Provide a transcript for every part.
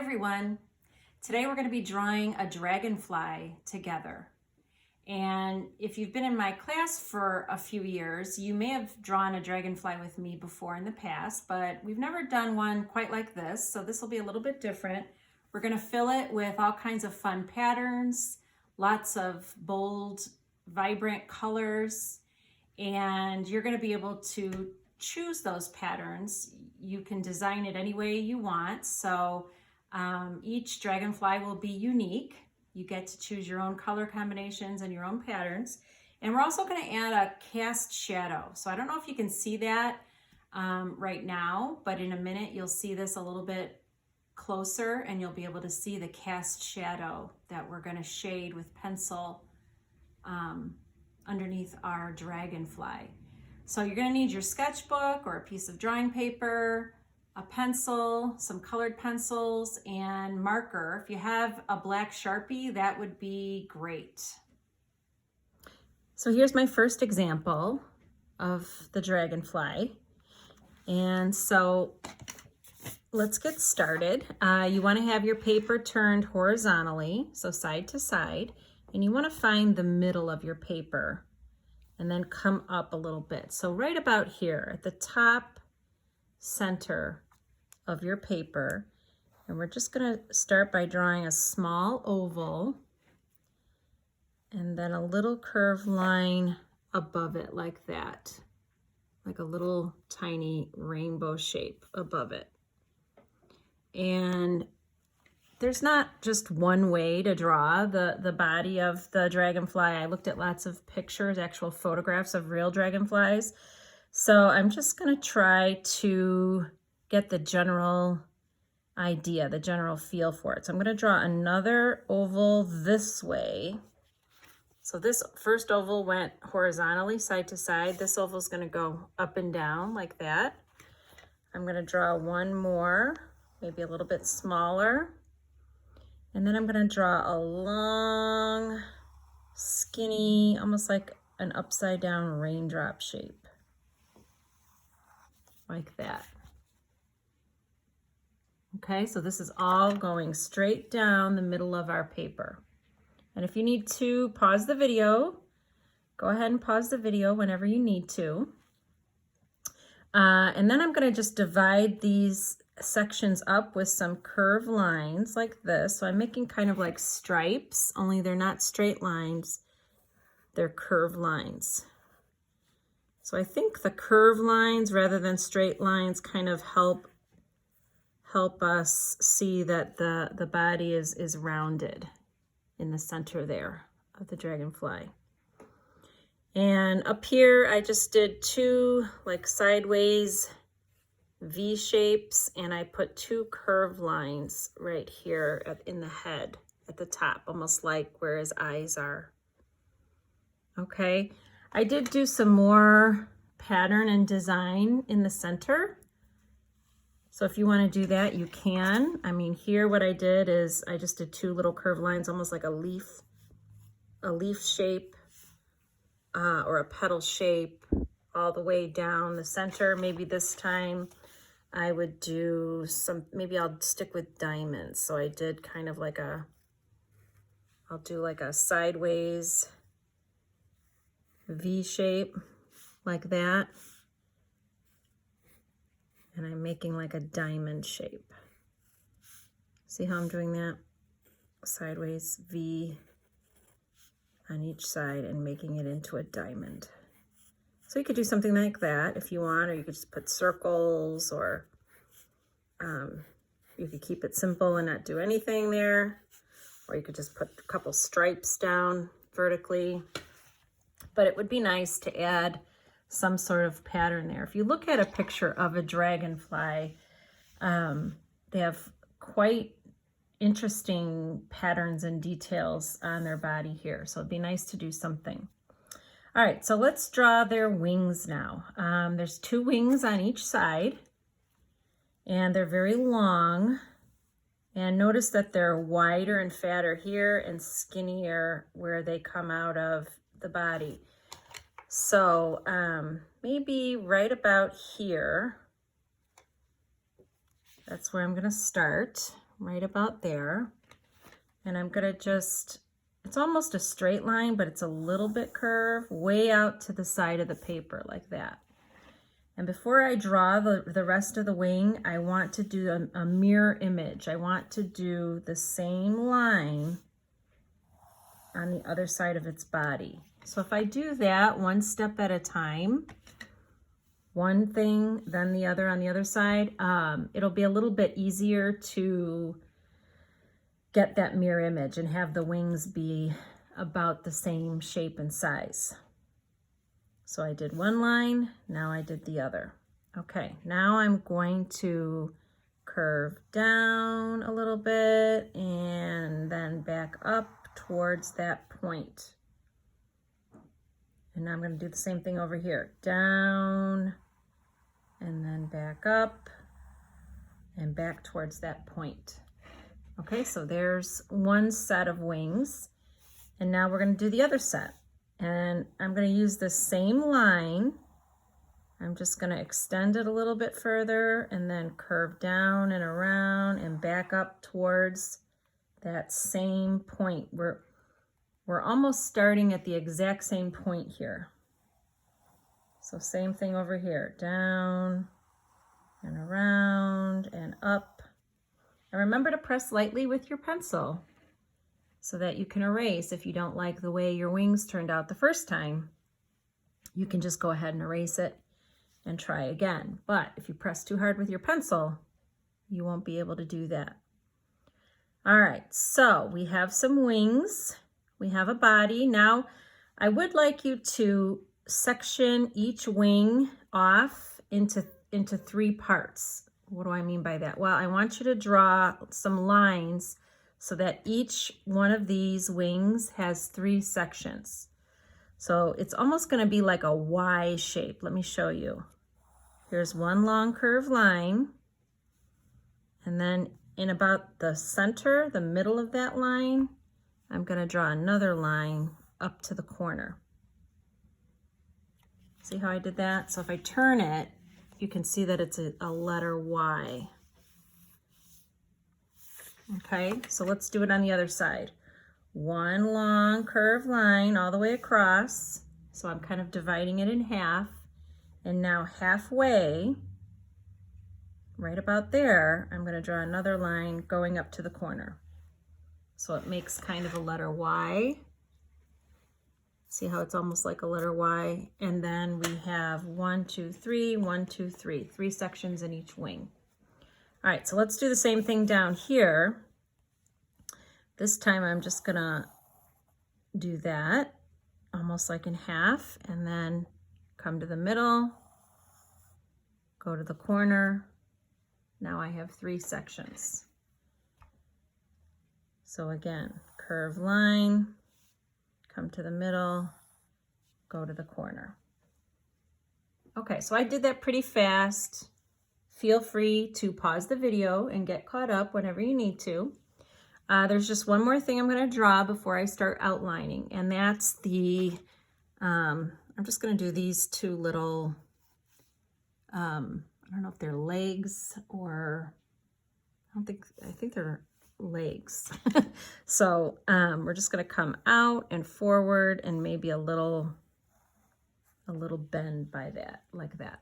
everyone. Today we're going to be drawing a dragonfly together. And if you've been in my class for a few years, you may have drawn a dragonfly with me before in the past, but we've never done one quite like this. So this will be a little bit different. We're going to fill it with all kinds of fun patterns, lots of bold, vibrant colors, and you're going to be able to choose those patterns. You can design it any way you want. So each dragonfly will be unique. You get to choose your own color combinations and your own patterns. And we're also going to add a cast shadow. So I don't know if you can see that right now, but in a minute you'll see this a little bit closer and you'll be able to see the cast shadow that we're going to shade with pencil underneath our dragonfly. So you're going to need your sketchbook or a piece of drawing paper, a pencil, some colored pencils, and marker. If you have a black Sharpie, that would be great. So here's my first example of the dragonfly. And so let's get started. You want to have your paper turned horizontally, so side to side, and you want to find the middle of your paper and then come up a little bit. So right about here at the top center of your paper, and we're just going to start by drawing a small oval and then a little curved line above it like that, like a little tiny rainbow shape above it. And there's not just one way to draw the body of the dragonfly. I looked at lots of pictures, actual photographs of real dragonflies. So I'm just going to try to get the general idea, the general feel for it. So I'm going to draw another oval this way. So this first oval went horizontally, side to side. This oval is going to go up and down like that. I'm going to draw one more, maybe a little bit smaller. And then I'm going to draw a long, skinny, almost like an upside down raindrop shape. Like that. Okay, so this is all going straight down the middle of our paper. And if you need to pause the video, go ahead and pause the video whenever you need to. And then I'm going to just divide these sections up with some curved lines like this. So I'm making kind of like stripes, only they're not straight lines, they're curved lines. So I think the curved lines rather than straight lines kind of help us see that the body is rounded in the center there of the dragonfly. And up here I just did two like sideways V shapes, and I put two curved lines right here in the head at the top, almost like where his eyes are. Okay, I did do some more pattern and design in the center. So if you want to do that, you can. I mean, here what I did is I just did two little curved lines, almost like a leaf shape or a petal shape all the way down the center. Maybe this time I would do maybe I'll stick with diamonds. So I did kind of like I'll do like a sideways V shape like that. And I'm making like a diamond shape. See how I'm doing that? Sideways V on each side and making it into a diamond. So you could do something like that if you want, or you could just put circles, or you could keep it simple and not do anything there, or you could just put a couple stripes down vertically. But it would be nice to add some sort of pattern there. If you look at a picture of a dragonfly, they have quite interesting patterns and details on their body here. So it'd be nice to do something. All right, so let's draw their wings now. There's two wings on each side, and they're very long. And notice that they're wider and fatter here and skinnier where they come out of the body. So maybe right about here, that's where I'm going to start right about there. And I'm gonna just, it's almost a straight line, but it's a little bit curved way out to the side of the paper like that. And before I draw the rest of the wing, I want to do a mirror image. I want to do the same line on the other side of its body. So if I do that one step at a time, one thing, then the other on the other side, it'll be a little bit easier to get that mirror image and have the wings be about the same shape and size. So I did one line, now I did the other. Okay, now I'm going to curve down a little bit and then back up towards that point. And now I'm going to do the same thing over here. Down and then back up and back towards that point. Okay, so there's one set of wings. And now we're going to do the other set. And I'm going to use the same line. I'm just going to extend it a little bit further and then curve down and around and back up towards that same point. We're almost starting at the exact same point here. So same thing over here, down and around and up. And remember to press lightly with your pencil so that you can erase if you don't like the way your wings turned out the first time. You can just go ahead and erase it and try again. But if you press too hard with your pencil, you won't be able to do that. All right, so we have some wings. We have a body. Now, I would like you to section each wing off into 3 parts. What do I mean by that? Well, I want you to draw some lines so that each one of these wings has 3 sections. So it's almost going to be like a Y shape. Let me show you. Here's one long curved line. And then in about the center, the middle of that line, I'm going to draw another line up to the corner. See how I did that? So if I turn it, you can see that it's a letter Y. Okay, so let's do it on the other side. One long curved line all the way across. So I'm kind of dividing it in half. And now halfway, right about there, I'm going to draw another line going up to the corner. So it makes kind of a letter Y. See how it's almost like a letter Y? And then we have 1, 2, 3, 1, 2, 3, 3 sections in each wing. All right, so let's do the same thing down here. This time I'm just gonna do that, almost like in half, and then come to the middle, go to the corner. Now I have 3 sections. So again, curved line, come to the middle, go to the corner. Okay, so I did that pretty fast. Feel free to pause the video and get caught up whenever you need to. There's just one more thing I'm going to draw before I start outlining, and that's the, I'm just going to do these 2 little, I don't know if they're legs or, I think they're legs. So we're just going to come out and forward and maybe a little bend by that, like that.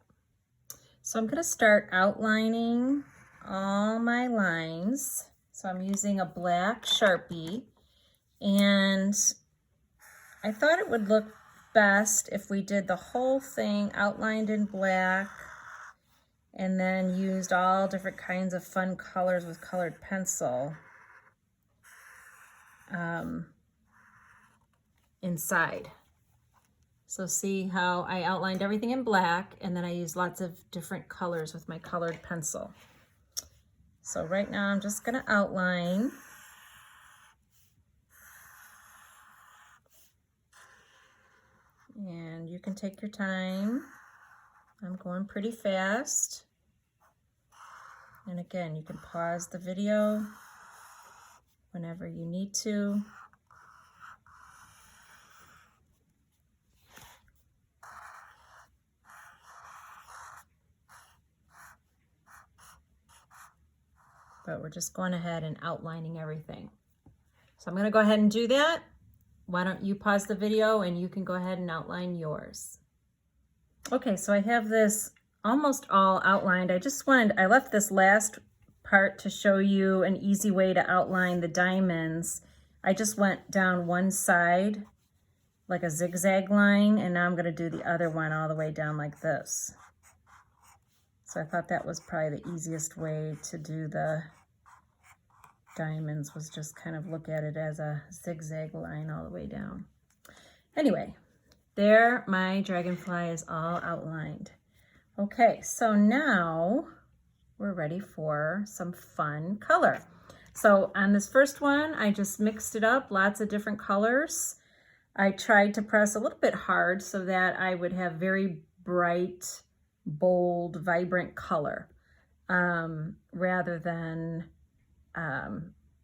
So I'm going to start outlining all my lines. So I'm using a black Sharpie, and I thought it would look best if we did the whole thing outlined in black and then used all different kinds of fun colors with colored pencil inside. So see how I outlined everything in black, and then I used lots of different colors with my colored pencil. So right now I'm just going to outline. And you can take your time. I'm going pretty fast. And again, you can pause the video whenever you need to. but we're just going ahead and outlining everything. So I'm going to go ahead and do that. Why don't you pause the video and you can go ahead and outline yours. Okay, so I have this almost all outlined. I left this last part to show you an easy way to outline the diamonds. I just went down one side like a zigzag line, and now I'm going to do the other one all the way down like this. So I thought that was probably the easiest way to do the diamonds, was just kind of look at it as a zigzag line all the way down. Anyway, there my dragonfly is all outlined. Okay, so now we're ready for some fun color. So on this first one, I just mixed it up, lots of different colors. I tried to press a little bit hard so that I would have very bright, bold, vibrant color, rather than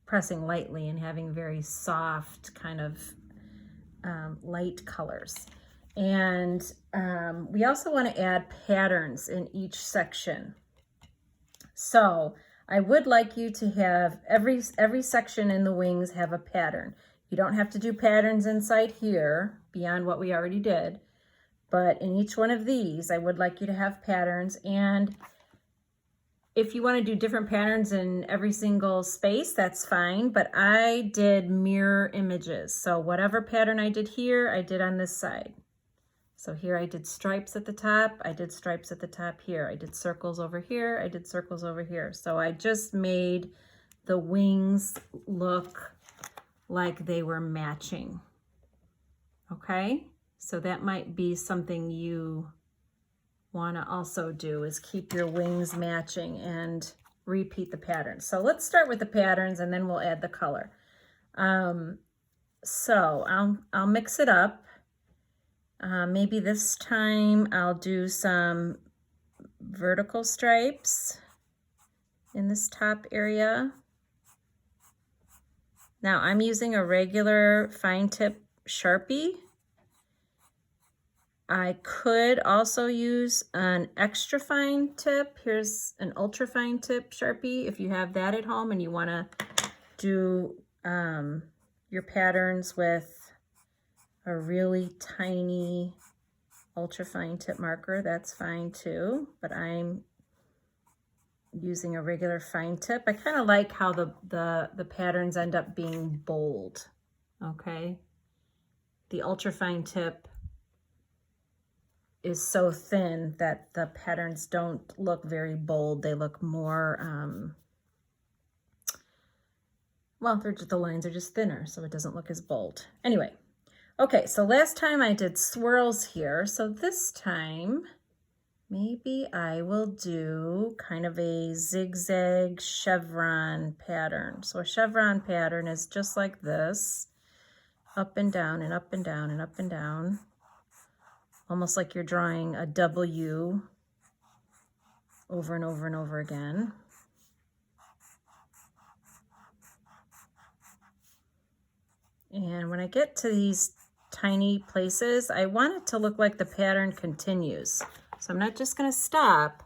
pressing lightly and having very soft kind of light colors. And we also want to add patterns in each section. So I would like you to have every section in the wings have a pattern. You don't have to do patterns inside here beyond what we already did, but in each one of these, I would like you to have patterns. And if you want to do different patterns in every single space, that's fine, but I did mirror images. So whatever pattern I did here, I did on this side. So here I did stripes at the top, I did stripes at the top here, I did circles over here, I did circles over here. So I just made the wings look like they were matching. Okay, so that might be something you want to also do, is keep your wings matching and repeat the patterns. So let's start with the patterns and then we'll add the color. So I'll mix it up. Maybe this time I'll do some vertical stripes in this top area. Now I'm using a regular fine tip Sharpie. I could also use an extra fine tip. Here's an ultra fine tip Sharpie if you have that at home and you want to do your patterns with a really tiny ultra fine tip marker, that's fine too, but I'm using a regular fine tip. I kind of like how the patterns end up being bold, okay? The ultra fine tip is so thin that the patterns don't look very bold. They look more, well, the lines are just thinner, so it doesn't look as bold. Anyway, okay, so last time I did swirls here, so this time maybe I will do kind of a zigzag chevron pattern. So a chevron pattern is just like this, up and down and up and down and up and down, almost like you're drawing a W over and over and over again. And when I get to these tiny places, I want it to look like the pattern continues. So I'm not just going to stop.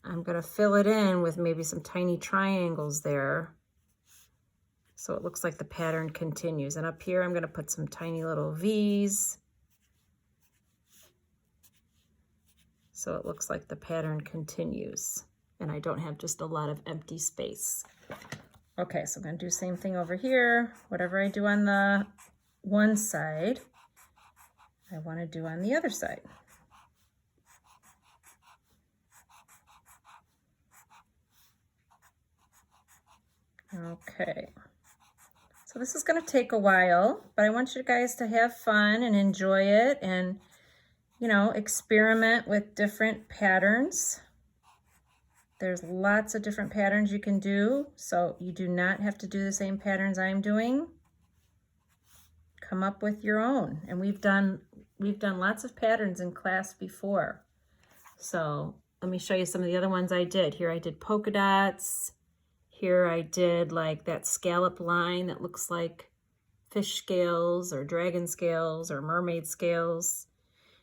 I'm going to fill it in with maybe some tiny triangles there, so it looks like the pattern continues. And up here, I'm going to put some tiny little V's, so it looks like the pattern continues and I don't have just a lot of empty space. Okay, so I'm going to do the same thing over here. Whatever I do on the one side, I want to do on the other side. Okay, so this is going to take a while, but I want you guys to have fun and enjoy it and, you know, experiment with different patterns. There's lots of different patterns you can do, so you do not have to do the same patterns I'm doing. Come up with your own. And we've done lots of patterns in class before. So let me show you some of the other ones I did. Here I did polka dots. Here I did like that scallop line that looks like fish scales or dragon scales or mermaid scales.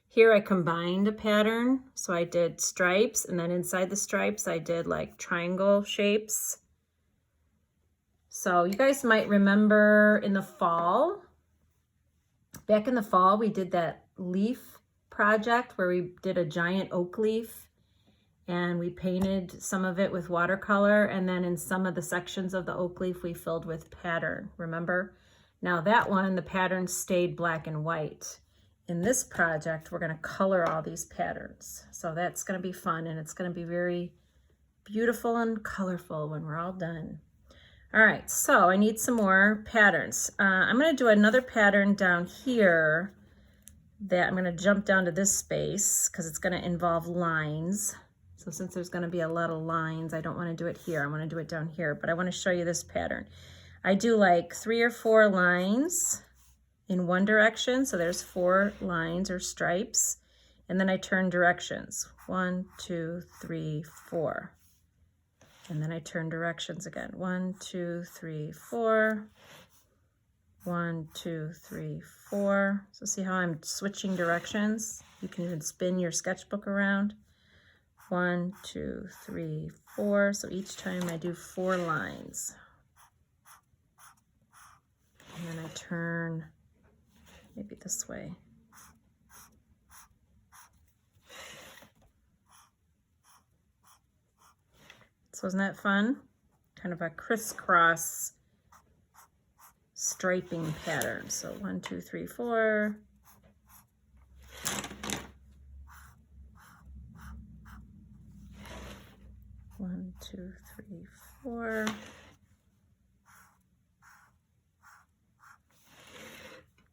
Here I combined a pattern, so I did stripes, and then inside the stripes I did like triangle shapes. So you guys might remember in the fall, back in the fall, we did that leaf project where we did a giant oak leaf and we painted some of it with watercolor, and then in some of the sections of the oak leaf we filled with pattern, remember? Now that one, the pattern stayed black and white. In this project, we're gonna color all these patterns. So that's gonna be fun, and it's gonna be very beautiful and colorful when we're all done. All right, so I need some more patterns. I'm gonna do another pattern down here that I'm gonna jump down to this space because it's gonna involve lines. So since there's gonna be a lot of lines, I don't wanna do it here. I wanna do it down here, but I wanna show you this pattern. I do like 3 or 4 lines in one direction. So there's 4 lines or stripes. And then I turn directions. 1, 2, 3, 4. And then I turn directions again. 1, 2, 3, 4. 1, 2, 3, 4. So see how I'm switching directions? You can even spin your sketchbook around. 1, 2, 3, 4. So each time I do 4 lines. And then I turn maybe this way. So isn't that fun? Kind of a crisscross striping pattern. So 1, 2, 3, 4. One, 2, 3, 4.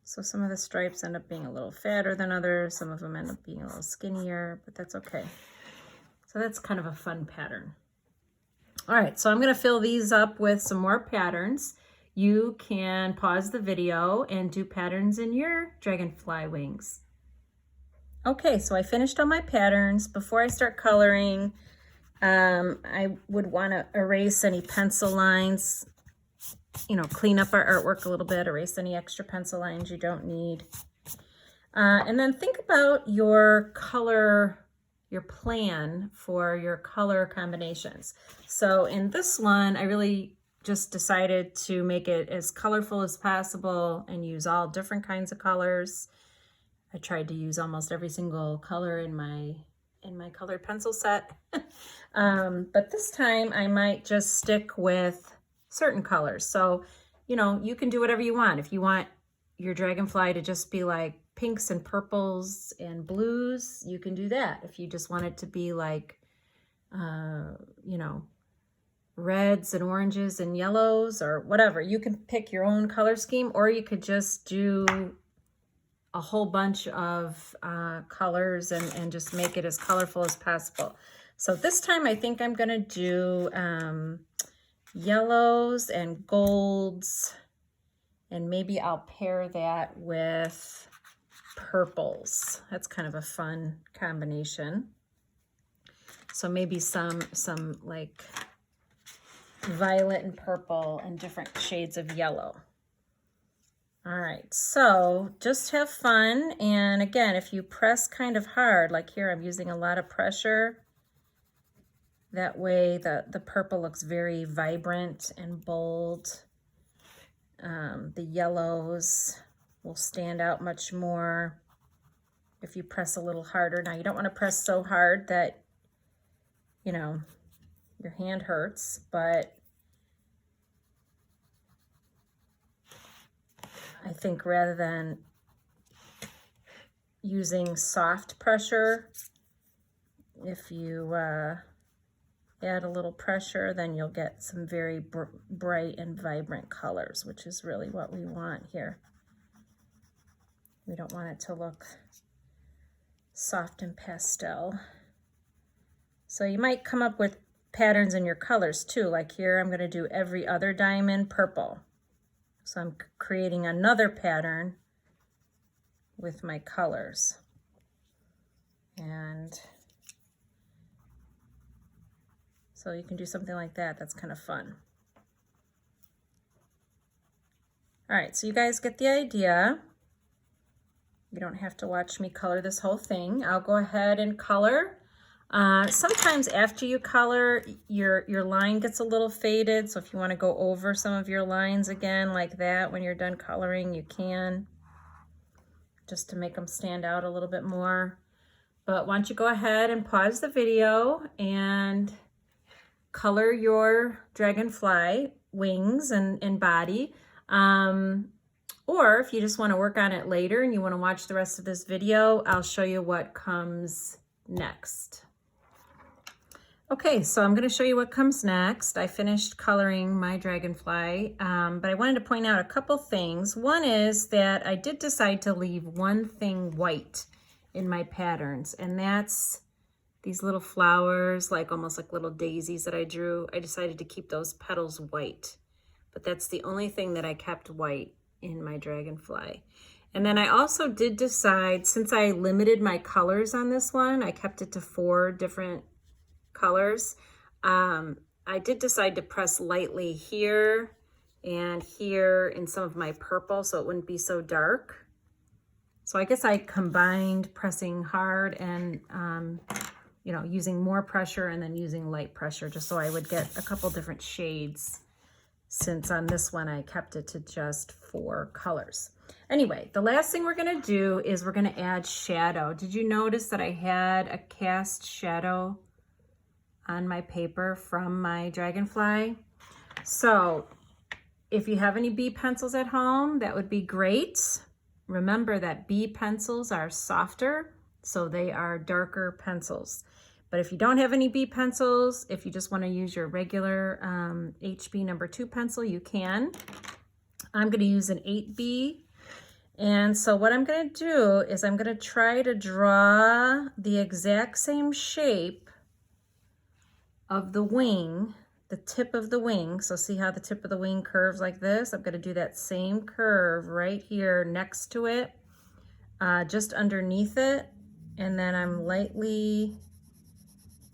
So some of the stripes end up being a little fatter than others. Some of them end up being a little skinnier, but that's okay. So that's kind of a fun pattern. All right, so I'm gonna fill these up with some more patterns. You can pause the video and do patterns in your dragonfly wings. Okay, so I finished all my patterns. Before I start coloring, I would wanna erase any pencil lines, you know, clean up our artwork a little bit, erase any extra pencil lines you don't need. And then think about your color, your plan for your color combinations. So in this one, I really just decided to make it as colorful as possible and use all different kinds of colors. I tried to use almost every single color in my colored pencil set. But this time I might just stick with certain colors. So, you know, you can do whatever you want. If you want your dragonfly to just be like pinks and purples and blues, you can do that. If you just want it to be like, you know, reds and oranges and yellows or whatever, you can pick your own color scheme, or you could just do a whole bunch of colors and just make it as colorful as possible. So this time I think I'm gonna do yellows and golds, and maybe I'll pair that with purples. That's kind of a fun combination. So maybe some like violet and purple and different shades of yellow. All right, so just have fun. And again, if you press kind of hard, like here, I'm using a lot of pressure. That way the purple looks very vibrant and bold. The yellows will stand out much more if you press a little harder. Now you don't want to press so hard that, you know, your hand hurts, but I think rather than using soft pressure, if you add a little pressure, then you'll get some very bright and vibrant colors, which is really what we want here. We don't want it to look soft and pastel. So you might come up with patterns in your colors too. Like here, I'm gonna do every other diamond purple. So I'm creating another pattern with my colors. And so you can do something like that. That's kind of fun. All right, so you guys get the idea. You don't have to watch me color this whole thing. I'll go ahead and color. Sometimes after you color, your line gets a little faded. So if you want to go over some of your lines again like that when you're done coloring, you can, just to make them stand out a little bit more. But why don't you go ahead and pause the video and color your dragonfly wings and body. Or if you just want to work on it later and you want to watch the rest of this video, I'll show you what comes next. Okay, so I'm going to show you what comes next. I finished coloring my dragonfly, but I wanted to point out a couple things. One is that I did decide to leave one thing white in my patterns, and that's these little flowers, like almost like little daisies that I drew. I decided to keep those petals white, but that's the only thing that I kept white in my dragonfly. And then I also did decide, since I limited my colors on this one, I kept it to 4 different colors. I did decide to press lightly here and here in some of my purple so it wouldn't be so dark. So I guess I combined pressing hard and you know, using more pressure and then using light pressure just so I would get a couple different shades, since on this one I kept it to just 4 colors. Anyway, the last thing we're going to do is we're going to add shadow. Did you notice that I had a cast shadow on my paper from my dragonfly? So if you have any B pencils at home, that would be great. Remember that B pencils are softer, so they are darker pencils. But if you don't have any B pencils, if you just want to use your regular HB number 2 pencil, you can. I'm going to use an 8B. And so what I'm going to do is I'm going to try to draw the exact same shape of the wing, the tip of the wing. So see how the tip of the wing curves like this? I'm going to do that same curve right here next to it, just underneath it. And then I'm lightly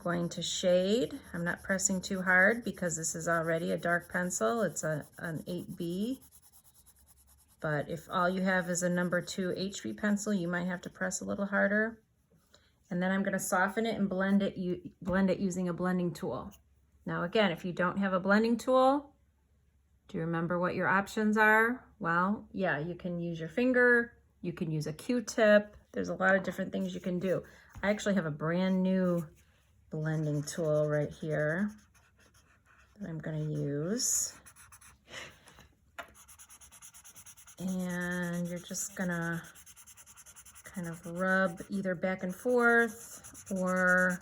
going to shade. I'm not pressing too hard because this is already a dark pencil. It's an 8B. But if all you have is a number 2 HB pencil, you might have to press a little harder. And then I'm going to soften it and blend it using a blending tool. Now again, if you don't have a blending tool, do you remember what your options are? Well, yeah, you can use your finger, you can use a Q-tip. There's a lot of different things you can do. I actually have a brand new blending tool right here that I'm going to use. And you're just going to kind of rub either back and forth, or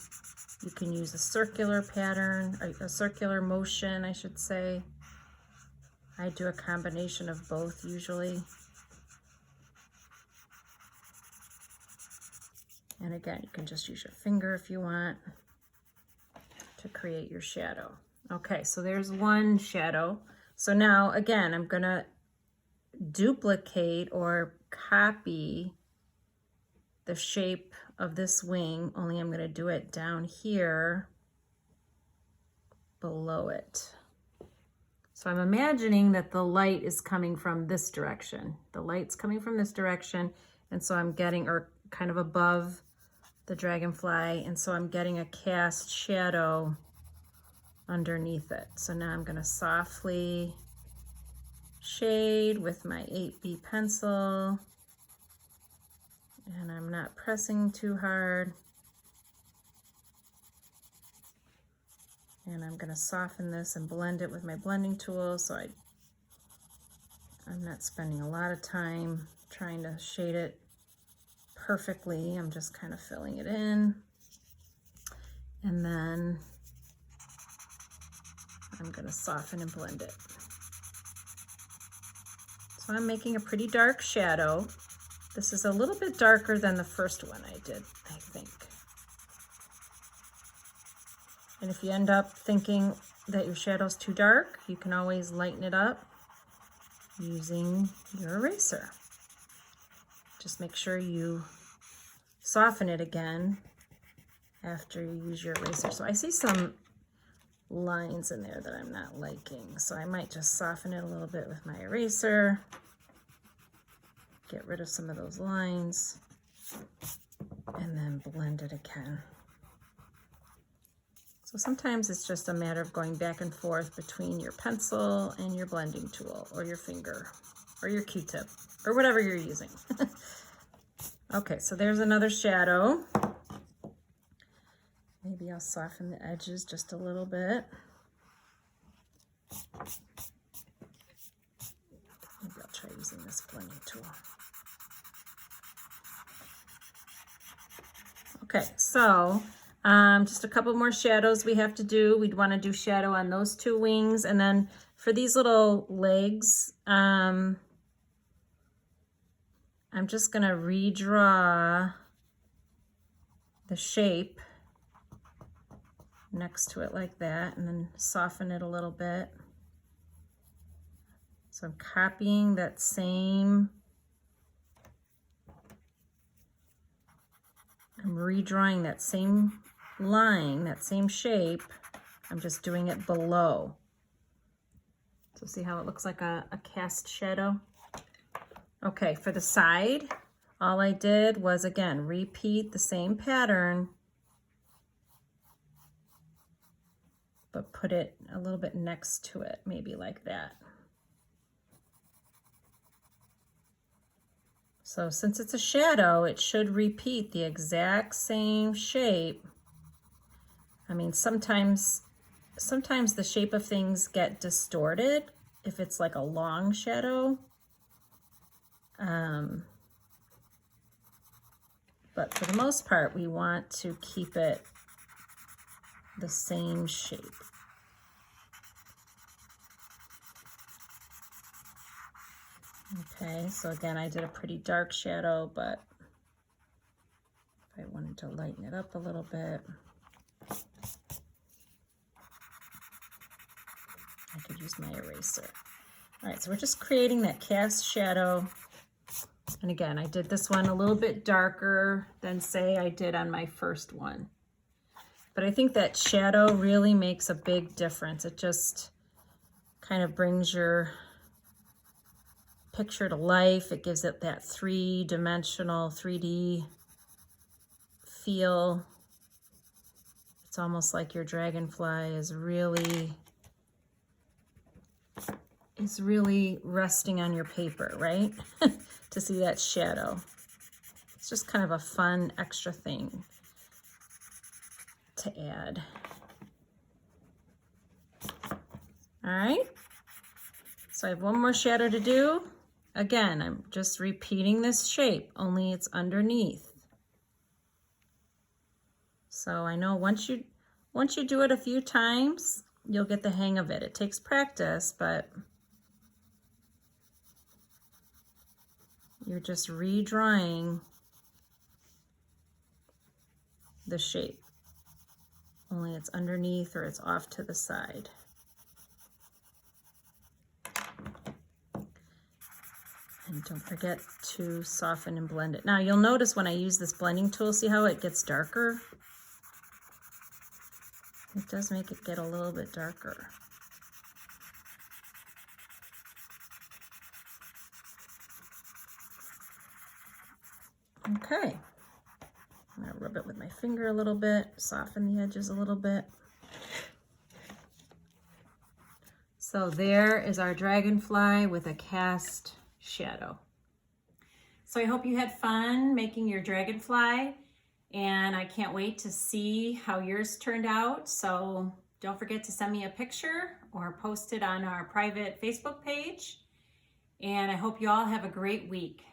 you can use a circular pattern, a circular motion, I should say. I do a combination of both usually. And again, you can just use your finger if you want to create your shadow. Okay, so there's one shadow. So now again, I'm gonna duplicate or copy the shape of this wing, only I'm going to do it down here below it. So I'm imagining that the light is coming from this direction. The light's coming from this direction, and so I'm getting, or kind of above the dragonfly, and so I'm getting a cast shadow underneath it. So now I'm going to softly shade with my 8B pencil. And I'm not pressing too hard. And I'm going to soften this and blend it with my blending tool, so I'm not spending a lot of time trying to shade it perfectly. I'm just kind of filling it in. And then I'm going to soften and blend it. So I'm making a pretty dark shadow. This is a little bit darker than the first one I did, I think. And if you end up thinking that your shadow's too dark, you can always lighten it up using your eraser. Just make sure you soften it again after you use your eraser. So I see some lines in there that I'm not liking, so I might just soften it a little bit with my eraser. Get rid of some of those lines and then blend it again. So sometimes it's just a matter of going back and forth between your pencil and your blending tool, or your finger, or your Q-tip, or whatever you're using. Okay, so there's another shadow. Maybe I'll soften the edges just a little bit. Maybe I'll try using this blending tool. Okay, so just a couple more shadows we have to do. We'd want to do shadow on those two wings, and then for these little legs, I'm just going to redraw the shape next to it like that, and then soften it a little bit. So I'm copying that same, I'm redrawing that same line, that same shape. I'm just doing it below. So see how it looks like a cast shadow? Okay, for the side, all I did was, again, repeat the same pattern, but put it a little bit next to it, maybe like that. So since it's a shadow, it should repeat the exact same shape. I mean, sometimes the shape of things get distorted if it's like a long shadow. But for the most part, we want to keep it the same shape. Okay, so again, I did a pretty dark shadow, but if I wanted to lighten it up a little bit, I could use my eraser. All right, so we're just creating that cast shadow. And again, I did this one a little bit darker than, say, I did on my first one. But I think that shadow really makes a big difference. It just kind of brings your picture to life. It gives it that three-dimensional, 3D feel. It's almost like your dragonfly is really resting on your paper, right? To see that shadow. It's just kind of a fun extra thing to add. All right, so I have one more shadow to do. Again, I'm just repeating this shape, only it's underneath. So I know once you do it a few times, you'll get the hang of it. It takes practice, but you're just redrawing the shape, only it's underneath or it's off to the side. And don't forget to soften and blend it. Now you'll notice when I use this blending tool, see how it gets darker? It does make it get a little bit darker. Okay, I'm gonna rub it with my finger a little bit, soften the edges a little bit. So there is our dragonfly with a cast shadow. So I hope you had fun making your dragonfly, and I can't wait to see how yours turned out. So don't forget to send me a picture or post it on our private Facebook page. And I hope you all have a great week.